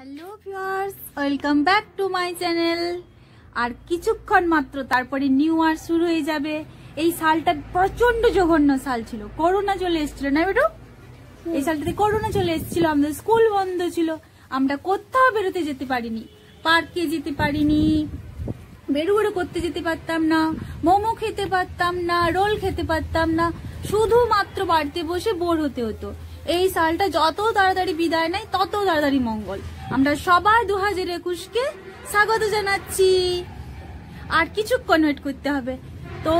Hello viewers, welcome back to my channel. আর কিছুক্ষণ মাত্র তারপরে নিউ ইয়ার শুরু হয়ে যাবে। এই সালটা প্রচন্ড জঘন্য সাল ছিল, করোনা চলে এসেছিল না বেটু? এই সালটাতে করোনা চলে এসেছিল, আমাদের স্কুল বন্ধ ছিল, আমরা কোথাও বেরোতে যেতে পারিনি, পার্কে যেতে পারিনি, বেরু বেরু করতে যেতে পারতাম না, মোমো খেতে পারতাম না, রোল খেতে পারতাম না, শুধুমাত্র বাড়িতে বসে বোর হতে হতো। এই সালটা যত তাড়াতাড়ি বিদায় নেয় তত তাড়াতাড়ি মঙ্গল। আমরা সবাই 2021কে স্বাগত জানাচ্ছি। আর কিছুক্ষণ ওয়েট করতে হবে, তো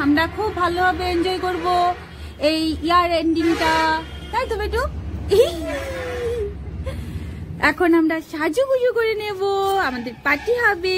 আমরা খুব ভালোভাবে এনজয় করব এই ইয়ার এন্ডিংটা, তাই তো বেটু? এখন আমরা সাজুগুজু করে নেব, আমাদের পার্টি হবে।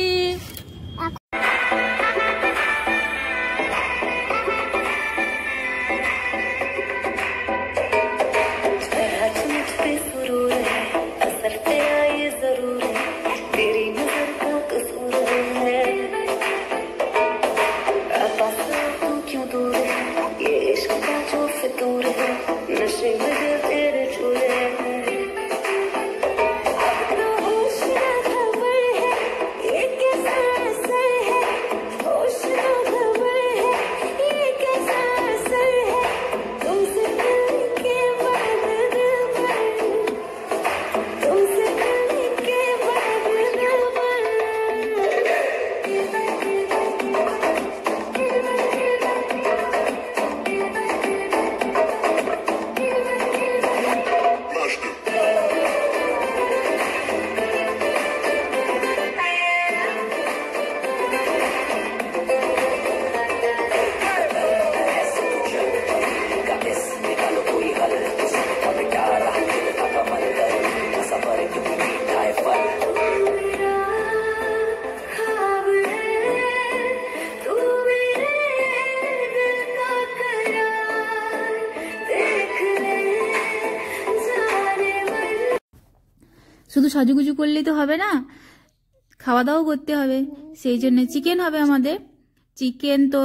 শুধু সাজুগুজু করলেই তো হবে না, খাওয়া দাওয়া করতে হবে। সেই জন্য চিকেন হবে আমাদের। চিকেন তো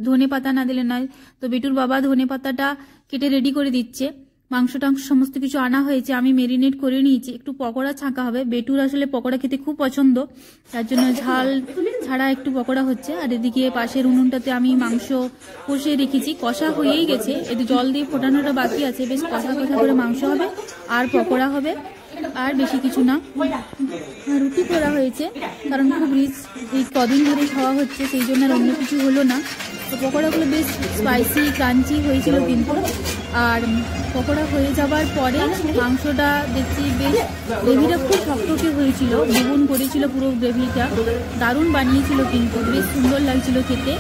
ধনে পাতা না দিলে নয়, তো বেটুর বাবা ধনে পাতাটা কেটে রেডি করে দিচ্ছে। মাংস টাংস সমস্ত কিছু আনা হয়েছে, আমি মেরিনেট করে নিয়েছি। একটু পকোড়া ছাঁকা হবে, বেটুর আসলে পকোড়া খেতে খুব পছন্দ, তার জন্য ঝাল ছাড়া একটু পকোড়া হচ্ছে। আর এদিকে পাশের উনুনটাতে আমি মাংস কষে রেখেছি, কষা হয়েই গেছে, একটু জল দিয়ে ফোটানোটা বাকি আছে। বেশ কষা কষা করে মাংস হবে আর পকোড়া হবে, আর বেশি কিছু না। রুটি করা হয়েছে, কারণ খুব রিচ এই কদিন ধরে খাওয়া হচ্ছে, সেই জন্য আর অন্য কিছু হলো না। তো পকোড়াগুলো বেশ স্পাইসি ক্রাঞ্চি হয়েছিল কিন্তু। আর পকোড়া হয়ে যাবার পরে মাংসটা দেখছি বেশ গ্রেভিটা খুব টকটকে হয়েছিল, দ্বিগুণ করেছিল পুরো গ্রেভিটা, দারুণ বানিয়েছিল কিন্তু, বেশ সুন্দর লাগছিল খেতে,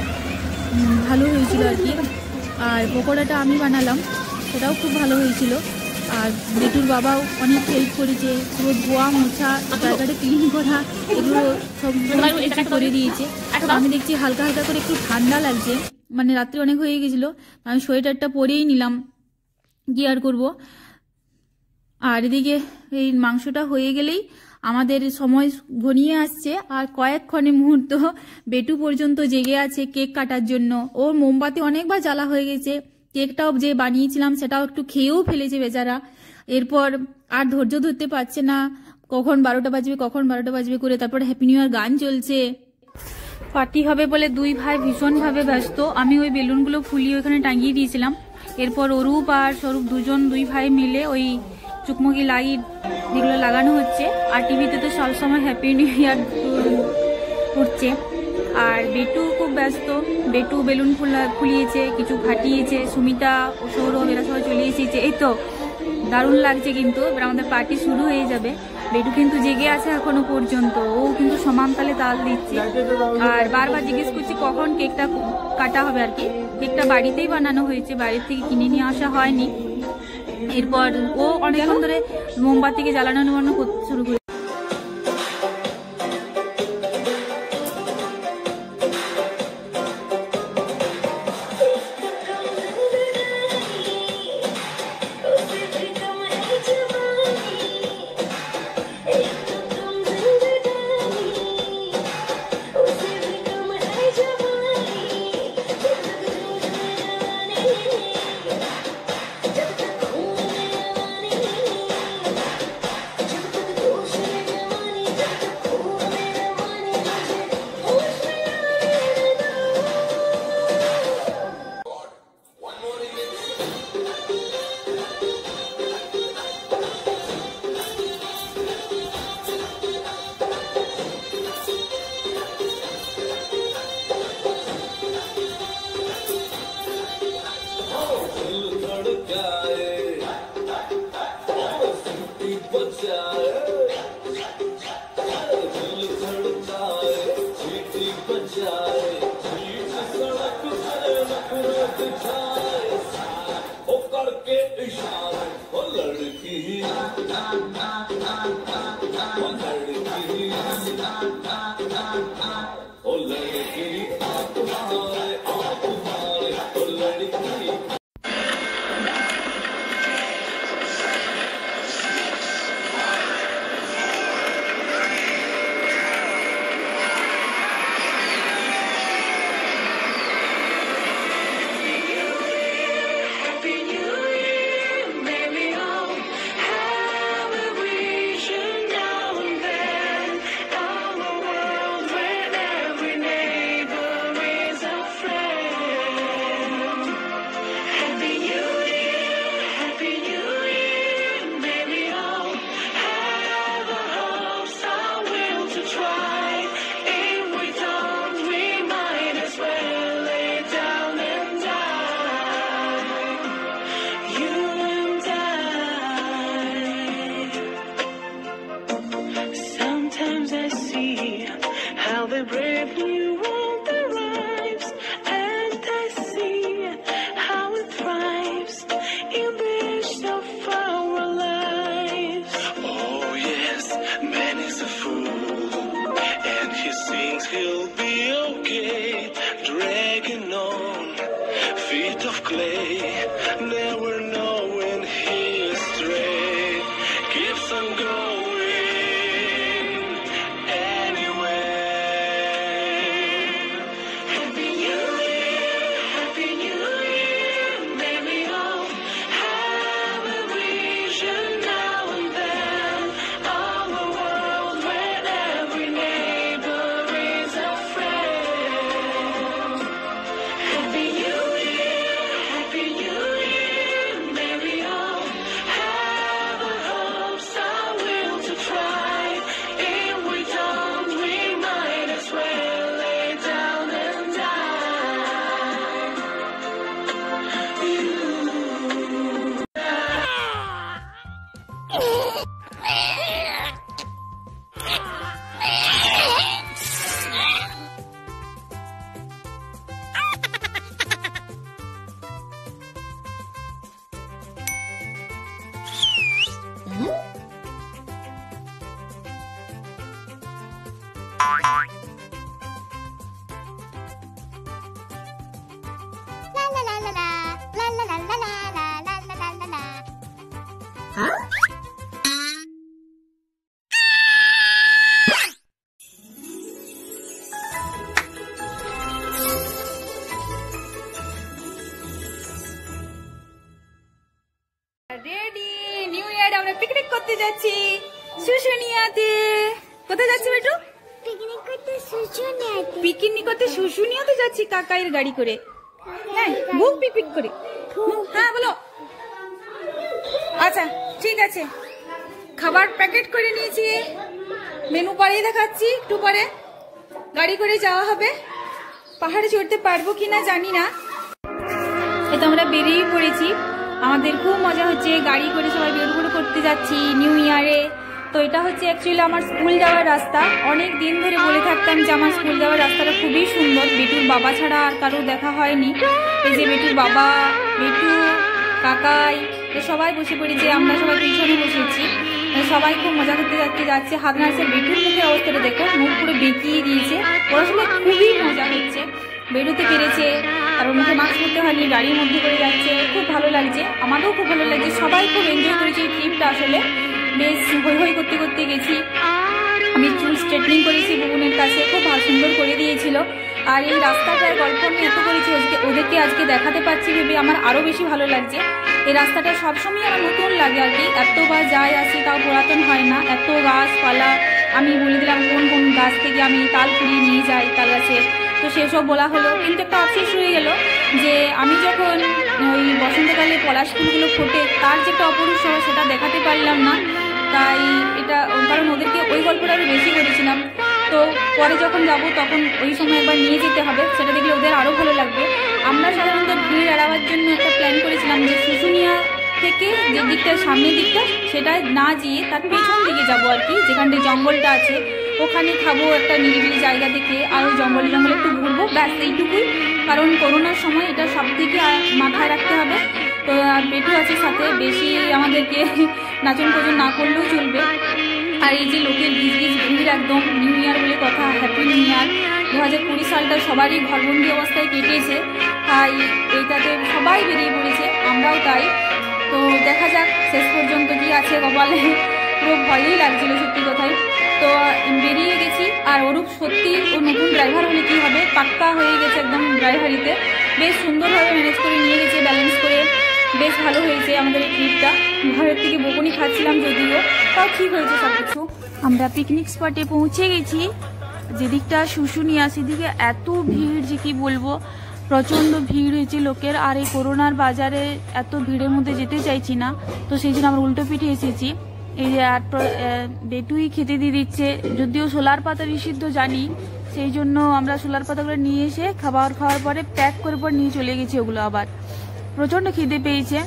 ভালো হয়েছিল আর কি। আর পকোড়াটা আমি বানালাম, সেটাও খুব ভালো হয়েছিল। আর বেটুর বাবাও অনেক হেল্প করেছে, পুরো ধোয়া মোছা, জায়গাটা ক্লিন করা, এগুলো সব করে দিয়েছে। আমি দেখছি হালকা হালকা করে একটু ঠান্ডা লাগছে, মানে রাত্রে অনেক হয়ে গেছিলো, আমি সোয়েটারটা পরেই নিলাম, কি আর করবো। আর এদিকে এই মাংসটা হয়ে গেলেই আমাদের সময় ঘনিয়ে আসছে, আর কয়েকক্ষণে মুহূর্ত বেটু পর্যন্ত জেগে আছে কেক কাটার জন্য। ওর মোমবাতি অনেকবার জ্বালা হয়ে গেছে, কেকটাও যে বানিয়েছিলাম সেটাও একটু খেয়েও ফেলেছে বেচারা। এরপর আর ধৈর্য ধরতে পারছে না, কখন 12টা বাজবে করে। তারপর হ্যাপি নিউ ইয়ার গান চলছে, পার্টি হবে বলে দুই ভাই ভীষণভাবে ব্যস্ত। আমি ওই বেলুনগুলো ফুলিয়ে ওইখানে টাঙিয়ে দিয়েছিলাম। এরপর অরূপ আর স্বরূপ দুই ভাই মিলে ওই চুকমকি লাইট যেগুলো লাগানো হচ্ছে। আর টিভিতে তো সবসময় হ্যাপি নিউ ইয়ার উঠছে। আর বেটু খুব ব্যস্ত, বেটু বেলুন ফুলিয়েছে, কিছু ফাটিয়েছে, সুমিতা ও সৌরভ এরা সবাই চলে এসেছে। এই তো দারুণ লাগছে কিন্তু। এবার আমাদের পার্টি শুরু হয়ে যাবে। বেটু কিন্তু জেগে আছে এখনো পর্যন্ত, ও কিন্তু সমান তালে তাল দিচ্ছে। আর বারবার জিজ্ঞেস করছি কখন কেকটা কাটা হবে আর কি। কেকটা বাড়িতেই বানানো হয়েছে, বাড়ির থেকে কিনে নিয়ে আসা হয়নি। এরপর ও অনেকক্ষণ ধরে মোমবাতিকে জ্বালানো করতে শুরু করে। রেডি নিউ ইয়ার আমরা পিকনিক করতে যাচ্ছি শুশুনিয়াতে। কোথায় যাচ্ছি বেটু? পিকনিক করতে শুশুনিয়াতে। পিকনিক করতে শুশুনিয়াতে যাচ্ছি কাকাইয়ের গাড়ি করে। হ্যাঁ বুক পিকনিক করে। হ্যাঁ বলো। আচ্ছা ঠিক আছে, খাবার প্যাকেট করে নিয়েছি, মেনু পরেই দেখাচ্ছি, একটু পরে গাড়ি করে যাওয়া হবে। পাহাড়ে চড়তে পারবো কিনা জানি না। এটা আমরা বেরিয়ে পড়েছি, আমাদের খুব মজা হচ্ছে, গাড়ি করে সবাই বেরোবো করতে যাচ্ছি নিউ ইয়ারে। তো এটা হচ্ছে অ্যাকচুয়ালি আমার স্কুল যাওয়ার রাস্তা। অনেক দিন ধরে বলে থাকতাম যে আমার স্কুল যাওয়ার রাস্তাটা খুবই সুন্দর, বেটুর বাবা ছাড়া আর কারো দেখা হয়নি। এই যে বেটুর বাবা, বেটু, কাকাই সবাই বসে পড়েছে, আমরা সবাই পিছনে বসেছি, সবাই খুব মজা করতে যাচ্ছে। হাত নাড়ছে, বেটুর মুখের অবস্থাটা দেখো, মুখ পুরো বেঁকিয়ে দিয়েছে, ওরা সবাই খুবই মজা হচ্ছে, বেরোতে পেরেছে, আর মুখে মাস্ক পরতে হয়নি, গাড়ির মধ্যে করে যাচ্ছে, খুব ভালো লাগছে, আমাদেরও খুব ভালো লাগছে, সবাই খুব এনজয় করেছে এই ট্রিপটা। আসলে বেশ হই হই করতে করতে গেছি। আমি চুল স্ট্রেটনিং করেছি বুবুনের কাছে, খুব ভালো সুন্দর করে দিয়েছিল। আর এই রাস্তাটার গল্প আমি এত করেছি, ওদেরকে আজকে দেখাতে পারছি ভেবে আমার আরও বেশি ভালো লাগছে। এই রাস্তাটা সবসময় আমার নতুন লাগে আর কি, এতবার যাই আসি তাও পুরাতন হয় না, এত গাছপালা। আমি বলে দিলাম কোন কোন গাছ থেকে আমি তাল কুড়িয়ে নিয়ে যাই তাল গাছে, তো সেসব বলা হলো। কিন্তু একটা আফসোস হয়ে গেল যে আমি যখন ওই বসন্তকালে পলাশ ফুলগুলো ফোটে তার যে একটা অপরূপ শহর সেটা দেখাতে পারলাম না। তাই এটা, কারণ ওদেরকে ওই গল্পটা আমি বেশি করেছিলাম, তো পরে যখন যাব তখন ওই সময় একবার নিয়ে যেতে হবে, সেটা দেখলে ওদের আরও ভালো লাগবে। আমরা সাধারণত ভিড় এড়াবার জন্য একটা প্ল্যান করেছিলাম যে শুশুনিয়া থেকে যে দিকটা সামনের দিকটা সেটা না গিয়ে তার পেছন দিকে যাবো আর কি, যেখানটা জঙ্গলটা আছে ওখানে খাবো একটা নিরিবিলি জায়গা থেকে, আর ওই জঙ্গলে একটু ঘুরবো, ব্যাস এইটুকুই। কারণ করোনার সময় এটা সব থেকে মাথায় রাখতে হবে। তো আর বেটু আছে সাথে, বেশি আমাদেরকে নাচন কোজন না করলেও চলবে। আর এই যে লোকের গিজ ভিড় একদম, নিউ ইয়ার বলে কথা, হ্যাপি নিউ ইয়ার। 2020 সালটা সবারই ঘরবন্দি অবস্থায় কেটেছে, তাই এইটাতে সবাই বেরিয়ে পড়েছে, আমরাও তাই। তো দেখা যাক শেষ পর্যন্ত কি আছে কপালে, পুরো ভয়ই লাগছিল সত্যি কথাই। তো বেরিয়ে গেছি। আর অরূপ সত্যি ও নতুন ড্রাইভার হলে কি হবে, পাক্কা হয়ে গেছে একদম ড্রাইভারিতে, বেশ সুন্দরভাবে ম্যানেজ করে নিয়ে গেছে, ব্যালেন্স করে বেশ ভালো হয়েছে আমাদের এই ট্রিপটা। ঘরের থেকে বকুনি খাচ্ছিলাম যদিও, তাও ঠিক হয়েছে সব কিছু। আমরা পিকনিক স্পটে পৌঁছে গেছি, যেদিকটা শুশুনিয়া সেদিকে এত ভিড় যে কি বলবো, প্রচণ্ড ভিড় হয়েছে লোকের। আর এই করোনার বাজারে এত ভিড়ের মধ্যে যেতে চাইছি না, তো সেই জন্য আমরা উল্টো পিঠে এসেছি। এই যে বেটুই খেতে দিয়ে দিচ্ছে, যদিও সোলার পাতা নিষিদ্ধ জানি, সেই জন্য আমরা সোলার পাতাগুলো নিয়ে এসে খাওয়ার পরে প্যাক করে পর নিয়ে চলে গেছি ওগুলো। আবার প্রচণ্ড খিদে পেয়েছে,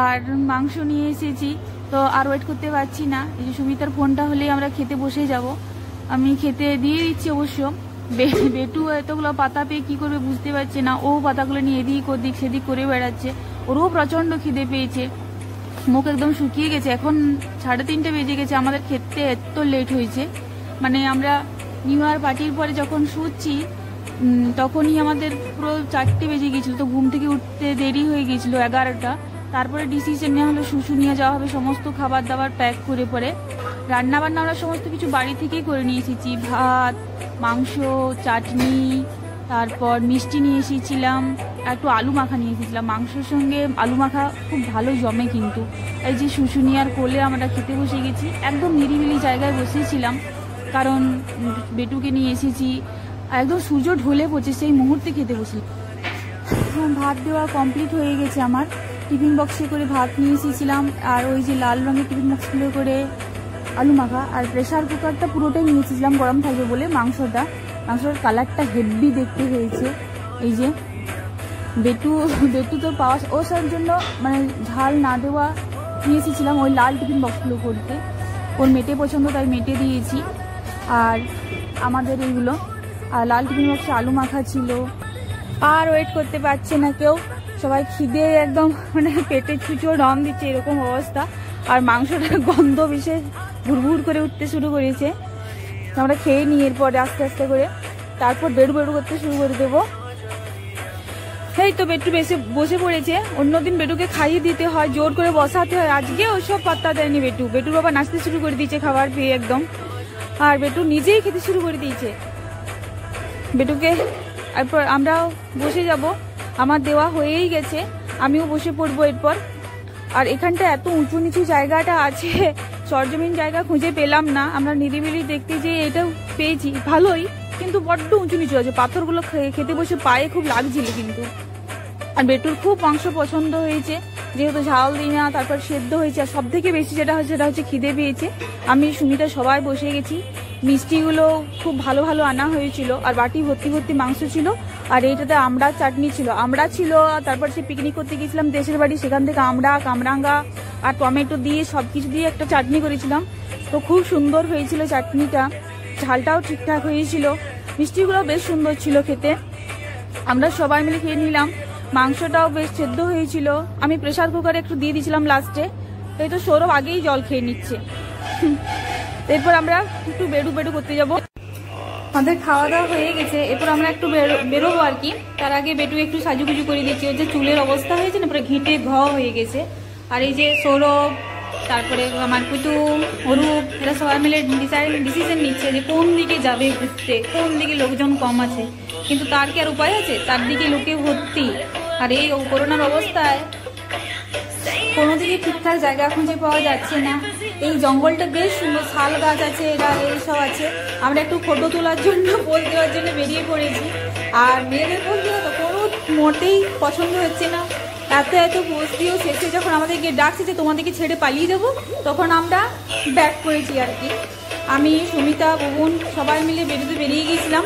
আর মাংস নিয়ে এসেছি, তো আর ওয়েট করতে পারছি না। এই যে সুমিতার ফোনটা হলেই আমরা খেতে বসে যাব। আমি খেতে দিয়ে দিচ্ছি অবশ্য। বেটু এতগুলো পাতা পেয়ে কী করবে বুঝতে পারছে না, ও পাতাগুলো নিয়ে এদিক ওদিক সেদিক করে বেড়াচ্ছে, ওরও প্রচণ্ড খিদে পেয়েছে, মুখ একদম শুকিয়ে গেছে। এখন 3:30 বেজে গেছে, আমাদের খেতে এত লেট হয়েছে। মানে আমরা নিউ ইয়ার পার্টির পরে যখন শুচ্ছি তখনই আমাদের পুরো 4টে বেজে গেছিলো, তো ঘুম থেকে উঠতে দেরি হয়ে গেছিলো 11টা। তারপরে ডিসিশন নেওয়া হলো শুশুনিয়া যাওয়া হবে, সমস্ত খাবার দাবার প্যাক করে পরে। রান্নাবান্না আমরা সমস্ত কিছু বাড়ি থেকেই করে নিয়ে এসেছি, ভাত, মাংস, চাটনি, তারপর মিষ্টি নিয়ে এসেছিলাম, একটু আলু মাখা নিয়ে এসেছিলাম। মাংসের সঙ্গে আলু মাখা খুব ভালো জমে কিন্তু। এই যে শুশুনিয়ার কোলে আমরা খেতে বসে গেছি, একদম নিরিবিলি জায়গায় বসেছিলাম, কারণ বেটুকে নিয়ে এসেছি। একদম সূর্য ঢলে পড়ছে, সেই মুহূর্তে খেতে বসি। ভাত দেওয়া কমপ্লিট হয়ে গেছে আমার। টিফিন বক্সে করে ভাত নিয়ে এসেছিলাম, আর ওই যে লাল রঙের টিফিন বক্সগুলো করে আলু মাখা, আর প্রেশার কুকারটা পুরোটাই নিয়ে এসেছিলাম গরম থাকবে বলে। মাংসটার কালারটা হেভি দেখতে হয়েছে। এই যে বেটু তো পাওয়া, ওর জন্য মানে ঝাল না দেওয়া নিয়ে এসেছিলাম ওই লাল টিফিন বক্সগুলো করতে। ওর মেটে পছন্দ, তাই মেটে দিয়েছি। আর আমাদের এইগুলো, আর লাল টিফিন বক্সে আলু মাখা ছিল। আর ওয়েট করতে পারছে না কেউ, সবাই খিদে একদম মানে পেটে ছুঁচো দম দিচ্ছে, এরকম অবস্থা। আর মাংসটার গন্ধ বিশেষ ভুরভুর করে উঠতে শুরু করেছে। আমরা খেয়ে নিই এরপরে আস্তে আস্তে করে, তারপর বেড়ু করতে শুরু করে দেবো। এই তো বেটু বসে পড়েছে। অন্যদিন বেটুকে খাইয়ে দিতে হয়, জোর করে বসাতে হয়, আজকে ওসব পাত্তা দেয়নি বেটুর বাবা নাচতে শুরু করে দিয়েছে খাবার পেয়ে একদম। আর বেটু নিজেই খেতে শুরু করে দিয়েছে বেটুকে। এরপর আমরাও বসে যাব, আমার দেওয়া হয়েই গেছে, আমিও বসে পড়বো এরপর। আর এখানটা এত উঁচু নিচু জায়গাটা আছে, সরজমিন জায়গা খুঁজে পেলাম না। আমরা নিরিবিলি দেখতে যেয়ে এটাও পেয়েছি ভালোই, কিন্তু বড্ড উঁচু নিচু আছে, পাথরগুলো খেতে বসে পায়ে খুব লাগছিল কিন্তু। আর বেটুর খুব মাংস পছন্দ হয়েছে, যেহেতু ঝাল দিই না, তারপর সেদ্ধ হয়েছে। আর সব থেকে বেশি যেটা হচ্ছে খিদে পেয়েছে। আমি সুমিতা সবাই বসে গেছি, মিষ্টিগুলো খুব ভালো আনা হয়েছিল, আর বাটি ভর্তি মাংস ছিল। আর এইটাতে আমড়া চাটনি ছিল, তারপর সে পিকনিক করতে গেছিলাম দেশের বাড়ি, সেখান থেকে আমড়া, কামরাঙ্গা আর টমেটো দিয়ে সবকিছু দিয়ে একটা চাটনি করেছিলাম। তো খুব সুন্দর হয়েছিল চাটনিটা, ঝালটাও ঠিকঠাক হয়েছিল, মিষ্টিগুলো বেশ সুন্দর ছিল খেতে। আমরা সবাই মিলে খেয়ে নিলাম। মাংসটাও বেশ সেদ্ধ হয়েছিল। আমি প্রেসার কুকারে একটু দিয়ে দিয়েছিলাম লাস্টে, তাই তো সৌরভ আগেই জল খেয়ে নিচ্ছে। এরপর আমরা একটু বেড়ু করতে যাব। আমাদের খাওয়া দাওয়া হয়ে গেছে, এরপর আমরা একটু বেরোবো আর কি। তার আগে বেটু একটু সাজুগুজু করে দিচ্ছি, ওই যে চুলের অবস্থা হয়েছে না, পুরো ঘেঁটে হয়ে গেছে। আর এই যে সৌরভ, তারপরে আমার কুটু, অরূপ, এরা সবাই মিলে ডিসিশন নিচ্ছে যে কোন দিকে যাবে ঘুরতে, কোন দিকে লোকজন কম আছে। কিন্তু তার কি আর উপায় আছে, তার দিকে লোকে ভর্তি। আর এই করোনার অবস্থায় কোনো দিকে ঠিকঠাক জায়গা খুঁজে পাওয়া যাচ্ছে না। এই জঙ্গলটা বেশ সুন্দর, শাল গাছ আছে, এরা এইসব আছে। আমরা একটু ফটো তোলার জন্য, পোজ দেওয়ার জন্য বেরিয়ে পড়েছি। আর মেয়েদের বলতে তো কোনো মোটেই পছন্দ হচ্ছে না, এত পোজ দিয়েও শেষে যখন আমাদেরকে ডাকছে যে তোমাদেরকে ছেড়ে পালিয়ে যাবো, তখন আমরা ব্যাক করেছি আর কি। আমি, সুমিতা, বুবুন সবাই মিলে বেরিয়ে গিয়েছিলাম।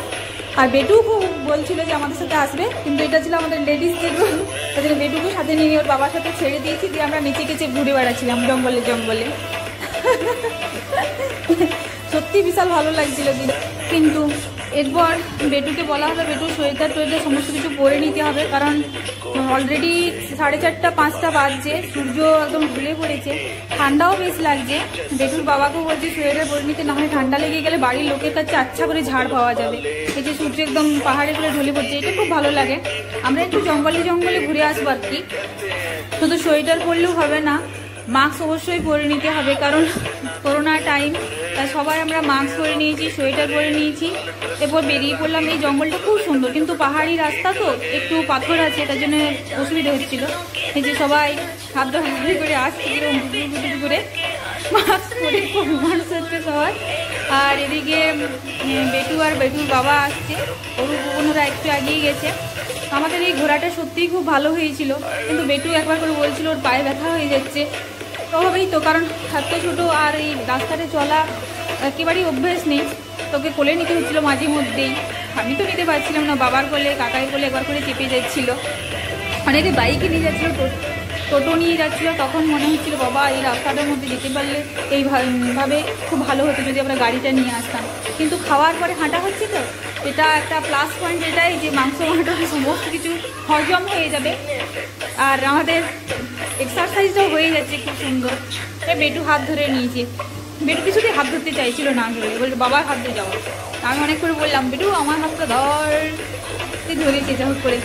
আর বেটু খুব বলছিল যে আমাদের সাথে আসবে, কিন্তু এটা ছিল আমাদের লেডিস বেডরুম, তাদের বেটুকে সাথে নিয়ে ওর বাবার সাথে ছেড়ে দিয়েছি, দিয়ে আমরা নিচে কেচে ঘুরে বেড়াচ্ছিলাম জঙ্গলে জঙ্গলে। সত্যি বিশাল ভালো লাগছিল দিন। কিন্তু এরপর বেটুকে বলা হলো বেটু সোয়েটার টোয়েটার সমস্ত কিছু পরে নিতে হবে, কারণ অলরেডি 4:30 5টা বাজছে, সূর্য একদম ঢুলে পড়েছে, ঠান্ডাও বেশ লাগছে। বেটুর বাবাকেও বলছি সোয়েটার পরে নিতে, না হয় ঠান্ডা লেগে গেলে বাড়ির লোকের কাছে আচ্ছা করে ঝাড় পাওয়া যাবে। এই যে সূর্য একদম পাহাড়ে করে ঢুলে পড়ছে, এটা খুব ভালো লাগে। আমরা একটু জঙ্গলে জঙ্গলে ঘুরে আসবো আর কি। শুধু সোয়েটার পরলেও হবে না, মাস্ক অবশ্যই পরে নিতে হবে, কারণ করোনা টাইম, তাই সবাই আমরা মাস্ক পরে নিয়েছি, সোয়েটার পরে নিয়েছি। এরপর বেরিয়ে পড়লাম। এই জঙ্গলটা খুব সুন্দর, কিন্তু পাহাড়ি রাস্তা তো একটু পাথর আছে, তার জন্য অসুবিধা হচ্ছিল। এই যে সবাই হাত ধরে করে আসছে করে মাস্ক পরে, খুব মানুষ হচ্ছে সবাই। আর এদিকে বেটু আর বেটুর বাবা আসছে, ওরা একটু এগিয়ে গেছে। আমাদের এই ঘোরাটা সত্যিই খুব ভালো হয়েছিল, কিন্তু বেটু একবার করে বলছিল ওর পায়ে ব্যথা হয়ে যাচ্ছে। তো হবেই তো, কারণ এত ছোটো আর এই রাস্তাতে চলা একেবারেই অভ্যেস নেই, তোকে কোলে নিতে হচ্ছিলো মাঝে মধ্যেই। আমি তো নিতে পারছিলাম না, বাবার কোলে কাকাই কোলে একবার করে চেপে যাচ্ছিলো। অনেকে বাইকে নিয়ে যাচ্ছিলো, টোটো নিয়ে যাচ্ছিলো। তখন মনে হচ্ছিল বাবা এই রাস্তাটার মধ্যে যেতে পারলে এইভাবে খুব ভালো হতো যদি আমরা গাড়িটা নিয়ে আসতাম। কিন্তু খাওয়ার পরে হাঁটা হচ্ছে তো, এটা একটা প্লাস পয়েন্ট এটাই যে মাংস মাংস সমস্ত কিছু হজম হয়ে যাবে, আর আমাদের এক্সারসাইজটাও হয়ে যাচ্ছে খুব সুন্দর। বেটু হাত ধরে নিয়েছে, বেটু কিছুতেই হাত ধরতে চাইছিল না, বলছে বাবার হাত ধরে যাবো। আমি অনেক করে বললাম বেটু আমার হাতটা ধর, ধরেছে যা হোক করে।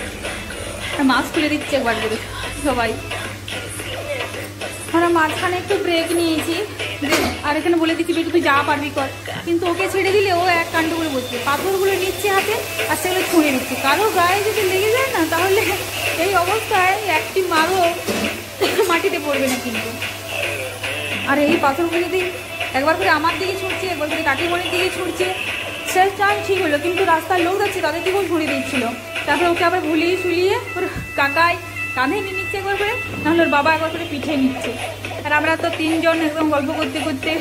মাস্ক খুলে দিচ্ছে একবার করে সবাই। আমরা মাঝখানে একটু ব্রেক নিয়েছি, আর এখানে বলে দিচ্ছি বেটু তুই যা পারবি কর, কিন্তু ওকে ছেড়ে দিলে ও এক কাণ্ড করে বসছে, পাথরগুলো নিচ্ছে হাতে আর সেগুলো ছুঁড়ে দিচ্ছে। কারো গায়ে যদি লেগে যায় না, তাহলে এই অবস্থায় একটি মারও মাটিতে পড়বে না কিন্তু। আর এই পাথরগুলো যদি একবার করে আমার দিকে ছুটছে, একবার করে কাকিমণির দিকে ছুটছে, সে চাই ঠিক হলো, কিন্তু রাস্তার লোক যাচ্ছে তাদের দিকেও ছুঁড়ে দিচ্ছিল। তারপরে ওকে আবার ভুলিয়ে শুলিয়ে ওর কাকায় কাঁধে নিয়ে নিচ্ছে একবার করে, নাহলে ওর বাবা একবার করে পিঠে নিচ্ছে। আর আমরা তো তিনজন একদম গল্প করতে করতে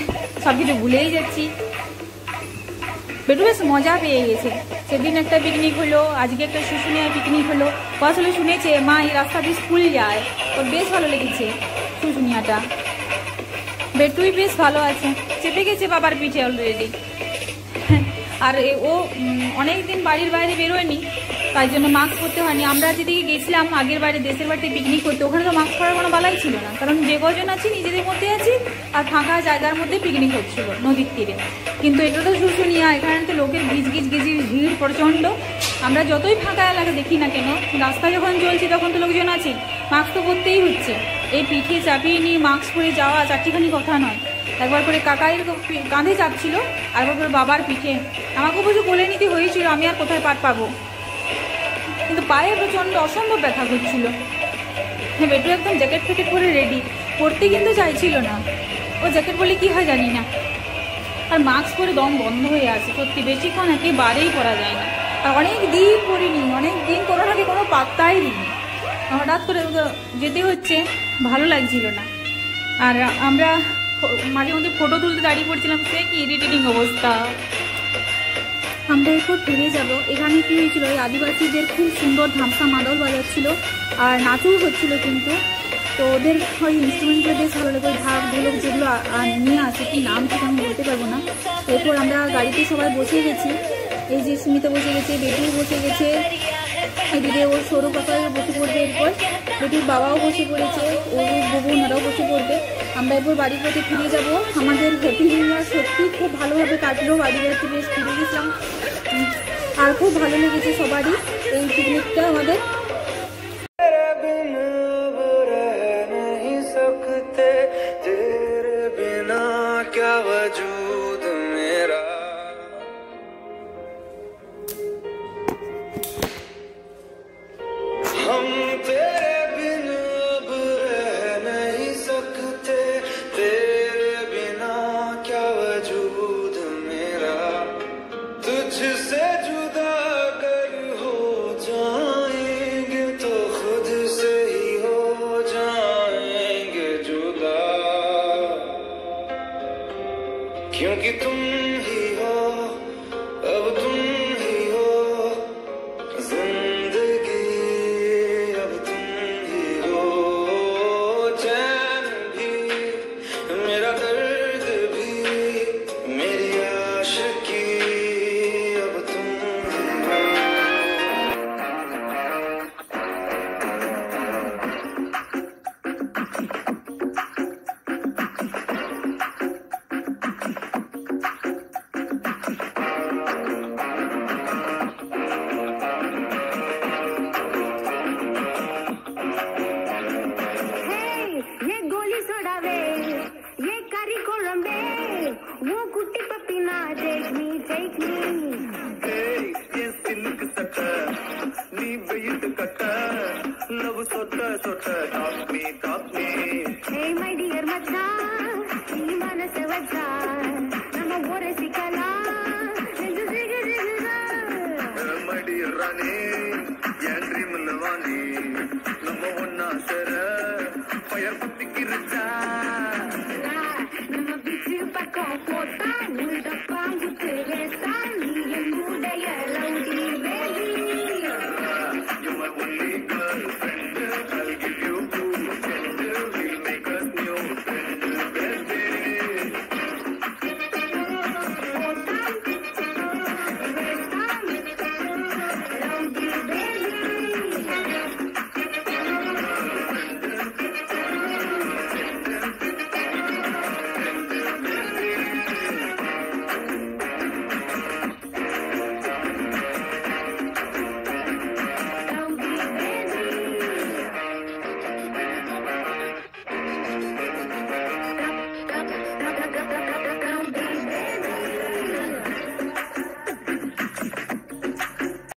সব কিছু ভুলেই যাচ্ছি। বেটু বেশ মজা পেয়ে গেছে। সেদিন একটা পিকনিক হলো, আজকে একটা শুশুনিয়া পিকনিক হলো। আসলে শুনেছে মা এই রাস্তা দিয়ে স্কুল যায়, ওর বেশ ভালো লেগেছে শুশুনিয়াটা। বেটুই বেশ ভালো আছে, চেপে গেছে বাবার পিঠে অলরেডি। আর ও অনেকদিন বাড়ির বাইরে বেরোয়নি, তাই জন্য মাস্ক পরতে হয়নি। আমরা যেদিকে গেছিলাম আগের বাড়ি, দেশের বাড়িতে পিকনিক করতে, ওখানে তো মাস্ক পরার কোনো বালাই ছিল না, কারণ যে কজন আছি নিজেদের মধ্যে আছি, আর ফাঁকা জায়গার মধ্যে পিকনিক হচ্ছিল নদীর তীরে। কিন্তু এটা তো শুশুনিয়া, এখানে তো লোকের গিজ ভিড় প্রচণ্ড। আমরা যতই ফাঁকা এলাকা দেখি না কেন, রাস্তা যখন চলছি তখন তো লোকজন আছে, মাস্ক তো পরতেই হচ্ছে। এই পিঠে চাপিয়ে নিয়ে মাস্ক পরে যাওয়া চারটিখানি কথা নয়। একবার করে কাকাইয়ের কাঁধে চাপছিল, আর একবার করে বাবার পিঠে। আমাকে অবশ্য কোলে নিতে হয়েছিল, আমি আর কোথায় পার পাবো, কিন্তু পায়ে প্রচণ্ড অসম্ভব ব্যথা করছিল। হ্যাঁ, বেটু একদম জ্যাকেট ফ্যাকেট পরে রেডি, পরতে কিন্তু চাইছিল না। ও জ্যাকেট বলে কি হয় জানি না, আর মাস্ক পরে দম বন্ধ হয়ে আছে সত্যি, বেশিক্ষণ একেবারেই পরা যায় না। আর অনেক দিন পরিনি, অনেক দিন করোনাকে কোনো পাত্তাই দিইনি, হঠাৎ করে যেতে হচ্ছে, ভালো লাগছিল না। আর আমরা মাঝে মধ্যে ফটো তুলতে দাঁড়িয়ে পড়ছিলাম, সে কি ইরিটেটিং অবস্থা। আমরা এরপর ফিরে যাব। এখানে কি হয়েছিল, ওই আদিবাসীদের খুব সুন্দর ধামসা মাদল বাজাচ্ছিল আর নাচও হচ্ছিল, কিন্তু তো ওদের ওই ইনস্ট্রুমেন্টগুলো বেশ ভালো লাগে, ওই ঢাক ঢোলক যেগুলো নিয়ে আসে, কি নাম ঠিক আমি বলতে পারবো না। এরপর আমরা গাড়িতে সবাই বসে গেছি, এই যে সুমিতা বসে গেছে, বেটু বসে গেছে, এদিকে ওর সৌরভ কাকা বসে পড়বে, এরপর বেটুর বাবাও বসে পড়েছে, ওর বোনারাও বসে পড়বে। আমরা এরপর বাড়ির পথে ফিরে যাব। আমাদের হ্যাপি নিউ ইয়ার সত্যি খুব ভালোভাবে কাটলো, বাড়ি বাড়িতে বেশ ফিরে গেছিলাম, আর খুব ভালো লেগেছে সবারই এই পিকনিকটা আমাদের। क्योंकि तुम ही हो अब तुम